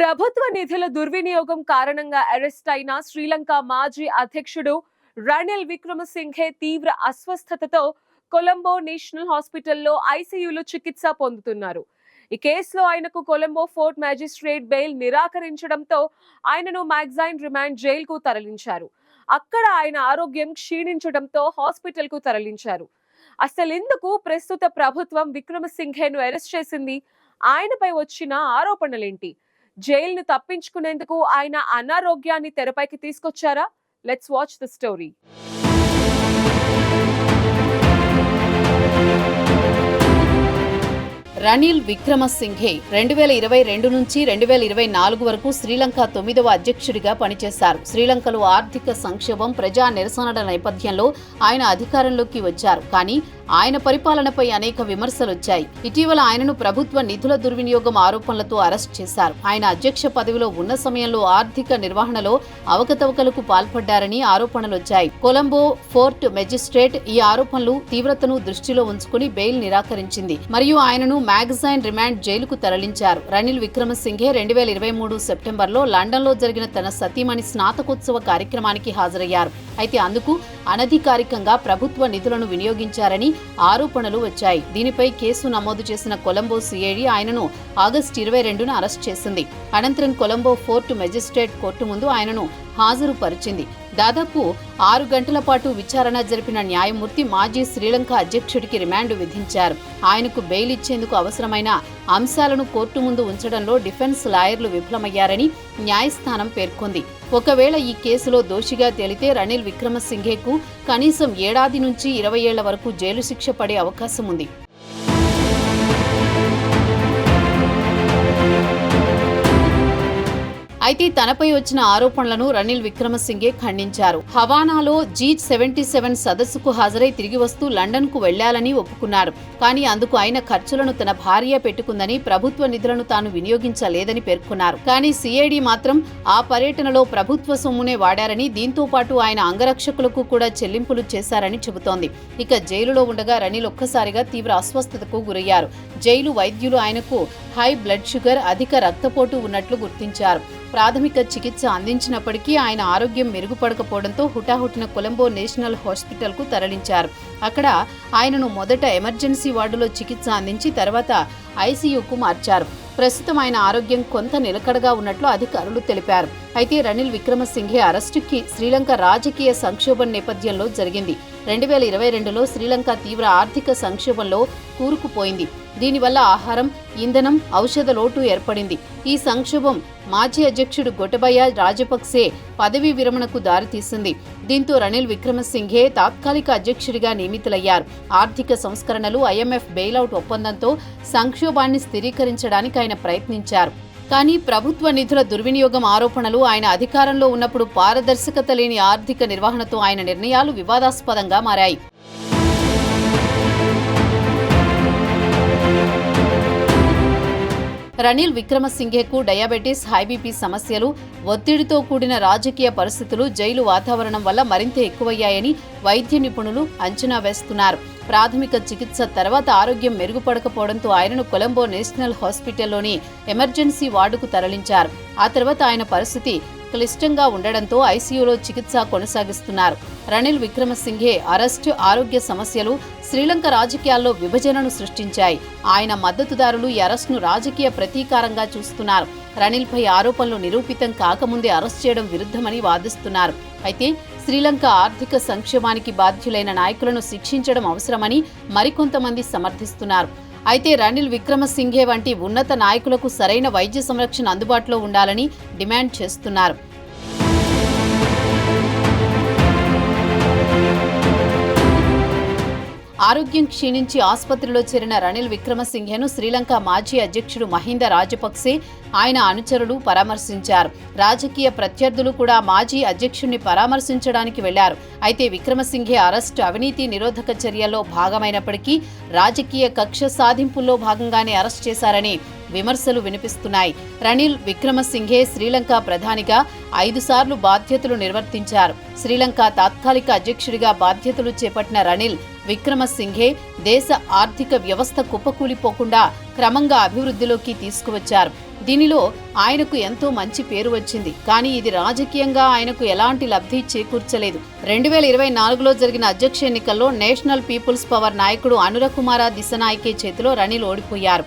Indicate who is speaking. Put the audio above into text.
Speaker 1: ప్రభుత్వ నిధుల దుర్వినియోగం కారణంగా అరెస్ట్ అయిన శ్రీలంక మాజీ అధ్యక్షుడు రనిల్ విక్రమసింఘే తీవ్ర అస్వస్థతతో కొలంబో నేషనల్ హాస్పిటల్లో ఐసీయూలో చికిత్స పొందుతున్నారు. ఈ కేసులో ఆయనకు కొలంబో ఫోర్ట్ మ్యాజిస్ట్రేట్ బెయిల్ నిరాకరించడంతో ఆయనను మ్యాగజైన్ రిమాండ్ జైలుకు తరలించారు. అక్కడ ఆయన ఆరోగ్యం క్షీణించడంతో హాస్పిటల్కు తరలించారు. అసలెందుకు ప్రస్తుత ప్రభుత్వం విక్రమసింఘేను అరెస్ట్ చేసింది? ఆయనపై వచ్చిన ఆరోపణలేంటి? జైలును తప్పించుకునేందుకు ఆయన అనారోగ్యాన్ని తెరపైకి తీసుకొచ్చారా? Let's watch the story.
Speaker 2: Ranil Wickremesinghe 2022 నుంచి 2024 వరకు శ్రీలంక 9వ అధ్యక్షుడిగా పనిచేశారు. శ్రీలంకలో ఆర్థిక సంక్షోభం, ప్రజా నిరసనల నేపథ్యంలో ఆయన అధికారంలోకి వచ్చారు. కానీ ఆయన పరిపాలనపై అనేక విమర్శలు వచ్చాయి. ఇటీవల ఆయనను ప్రభుత్వ నిధుల దుర్వినియోగం ఆరోపణలతో అరెస్ట్ చేశారు. ఆయన అధ్యక్ష పదవిలో ఉన్న సమయంలో ఆర్థిక నిర్వహణలో అవకతవకలకు పాల్పడ్డారని ఆరోపణలు వచ్చాయి. కొలంబో ఫోర్ట్ మెజిస్ట్రేట్ ఈ ఆరోపణలు తీవ్రతను దృష్టిలో ఉంచుకుని బెయిల్ నిరాకరించింది మరియు ఆయనను మ్యాగజైన్ రిమాండ్ జైలుకు తరలించారు. రనిల్ విక్రమసింఘే 2023 సెప్టెంబర్లో లండన్లో జరిగిన తన సతీమణి స్నాతకోత్సవ కార్యక్రమానికి హాజరయ్యారు. అయితే అందుకు అనధికారికంగా ప్రభుత్వ నిధులను వినియోగించారని ఆరోపణలు వచ్చాయి. దీనిపై కేసు నమోదు చేసిన కొలంబో సిఐడి ఆయనను ఆగస్టు 22న అరెస్ట్ చేసింది. అనంతరం కొలంబో ఫోర్ట్ మెజిస్ట్రేట్ కోర్టు ముందు ఆయనను హాజరుపరిచింది. దాదాపు 6 గంటల పాటు విచారణ జరిపిన న్యాయమూర్తి మాజీ శ్రీలంక అధ్యక్షుడికి రిమాండ్ విధించారు. ఆయనకు బెయిల్ ఇచ్చేందుకు అవసరమైన అంశాలను కోర్టు ముందు ఉంచడంలో డిఫెన్స్ లాయర్లు విఫలమయ్యారని న్యాయస్థానం పేర్కొంది. ఒకవేళ ఈ కేసులో దోషిగా తేలితే రనిల్ విక్రమసింఘేకు కనీసం 7 నుంచి 20 ఏళ్ల వరకు జైలు శిక్ష పడే అవకాశం ఉంది. అయితే తనపై వచ్చిన ఆరోపణలను రనిల్ విక్రమసింఘే ఖండించారు. హవానాలో G77 సదస్సుకు హాజరై తిరిగి వస్తూ లండన్కు వెళ్లాలని ఒప్పుకున్నారు. కానీ అందుకు ఆయన ఖర్చులను తన భార్య పెట్టుకుందని, ప్రభుత్వ నిధులను తాను వినియోగించలేదని పేర్కొన్నారు. కానీ సిఐడి మాత్రం ఆ పర్యటనలో ప్రభుత్వ సొమ్మునే వాడారని, దీంతో పాటు ఆయన అంగరక్షకులకు కూడా చెల్లింపులు చేశారని చెబుతోంది. ఇక జైలులో ఉండగా రనిల్ ఒక్కసారిగా తీవ్ర అస్వస్థతకు గురయ్యారు. జైలు వైద్యులు ఆయనకు హై బ్లడ్ షుగర్, అధిక రక్తపోటు ఉన్నట్లు గుర్తించారు. ప్రాథమిక చికిత్స అందించినప్పటికీ ఆయన ఆరోగ్యం మెరుగుపడకపోవడంతో హుటాహుటిన కొలంబో నేషనల్ హాస్పిటల్కు తరలించారు. అక్కడ ఆయనను మొదట ఎమర్జెన్సీ వార్డులో చికిత్స అందించి తర్వాత ఐసీయూకు మార్చారు. ప్రస్తుతం ఆయన ఆరోగ్యం కొంత నిలకడగా ఉన్నట్లు అధికారులు తెలిపారు. అయితే రనిల్ విక్రమసింఘే అరెస్టుకి శ్రీలంక రాజకీయ సంక్షోభం నేపథ్యంలో జరిగింది. 2022లో శ్రీలంక తీవ్ర ఆర్థిక సంక్షోభంలో కూరుకుపోయింది. దీనివల్ల ఆహారం, ఇంధనం, ఔషధ లోటు ఏర్పడింది. ఈ సంక్షోభం మాజీ అధ్యక్షుడు గోటబయ రాజపక్సే పదవీ విరమణకు దారితీసింది. దీంతో రనిల్ విక్రమసింఘే తాత్కాలిక అధ్యక్షుడిగా నియమితులయ్యారు. ఆర్థిక సంస్కరణలు, ఐఎంఎఫ్ బెయిలౌట్ ఒప్పందంతో సంక్షోభాన్ని స్థిరీకరించడానికి ఆయన ప్రయత్నించారు. కానీ ప్రభుత్వ నిధుల దుర్వినియోగం ఆరోపణలు, ఆయన అధికారంలో ఉన్నప్పుడు పారదర్శకత లేని ఆర్థిక నిర్వహణతో ఆయన నిర్ణయాలు వివాదాస్పదంగా మారాయి. రనిల్ విక్రమసింఘేకు డయాబెటీస్, హైబీపీ సమస్యలు, ఒత్తిడితో కూడిన రాజకీయ పరిస్థితులు, జైలు వాతావరణం వల్ల మరింత ఎక్కువయ్యాయని వైద్య నిపుణులు అంచనా వేస్తున్నారు. ప్రాథమిక చికిత్స తర్వాత ఆరోగ్యం మెరుగుపడకపోవడంతో ఆయనను కొలంబో నేషనల్ హాస్పిటల్లోని ఎమర్జెన్సీ వార్డుకు తరలించారు. ఆ తర్వాత ఆయన పరిస్థితి క్లిష్టంగా ఉండడంతో ఐసీయూలో చికిత్స కొనసాగిస్తున్నారు. రనిల్ విక్రమసింఘే అరెస్టు, ఆరోగ్య సమస్యలు శ్రీలంక రాజకీయాల్లో విభజనను సృష్టించాయి. ఆయన మద్దతుదారులు ఈ అరెస్టును రాజకీయ ప్రతీకారంగా చూస్తున్నారు. రనిల్పై ఆరోపణలు నిరూపితం కాకముందే అరెస్ట్ చేయడం విరుద్ధమని వాదిస్తున్నారు. అయితే శ్రీలంక ఆర్థిక సంక్షోభానికి బాధ్యులైన నాయకులను శిక్షించడం అవసరమని మరికొంతమంది సమర్థిస్తున్నారు. అయితే రనిల్ విక్రమసింఘే వంటి ఉన్నత నాయకులకు సరైన వైద్య సంరక్షణ అందుబాటులో ఉండాలని డిమాండ్ చేస్తున్నారు. ఆరోగ్యం క్షీణించి ఆసుపత్రిలో చేరిన రనిల్ విక్రమసింఘేను శ్రీలంక మాజీ అధ్యక్షుడు మహింద రాజపక్సే, ఆయన అనుచరులు పరామర్శించారు. రాజకీయ ప్రత్యర్థులు కూడా మాజీ అధ్యక్షుడిని పరామర్శించడానికి వెళ్లారు. అయితే విక్రమసింఘే అరెస్టు అవినీతి నిరోధక చర్యల్లో భాగమైనప్పటికీ రాజకీయ కక్ష సాధింపుల్లో భాగంగానే అరెస్ట్ చేశారని విమర్శలు వినిపిస్తున్నాయి. రనిల్ విక్రమసింఘే శ్రీలంక ప్రధానిగా 5 సార్లు బాధ్యతలు నిర్వర్తించారు. శ్రీలంక తాత్కాలిక అధ్యక్షుడిగా బాధ్యతలు చేపట్టిన రనిల్ విక్రమసింఘే దేశ ఆర్థిక వ్యవస్థ కుప్పకూలిపోకుండా క్రమంగా అభివృద్ధిలోకి తీసుకువచ్చారు. దీనిలో ఆయనకు ఎంతో మంచి పేరు వచ్చింది. కానీ ఇది రాజకీయంగా ఆయనకు ఎలాంటి లబ్ధి చేకూర్చలేదు. 2024లో జరిగిన అధ్యక్ష ఎన్నికల్లో నేషనల్ పీపుల్స్ పవర్ నాయకుడు అనురకుమార దిశనాయకే చేతిలో రనిల్ ఓడిపోయారు.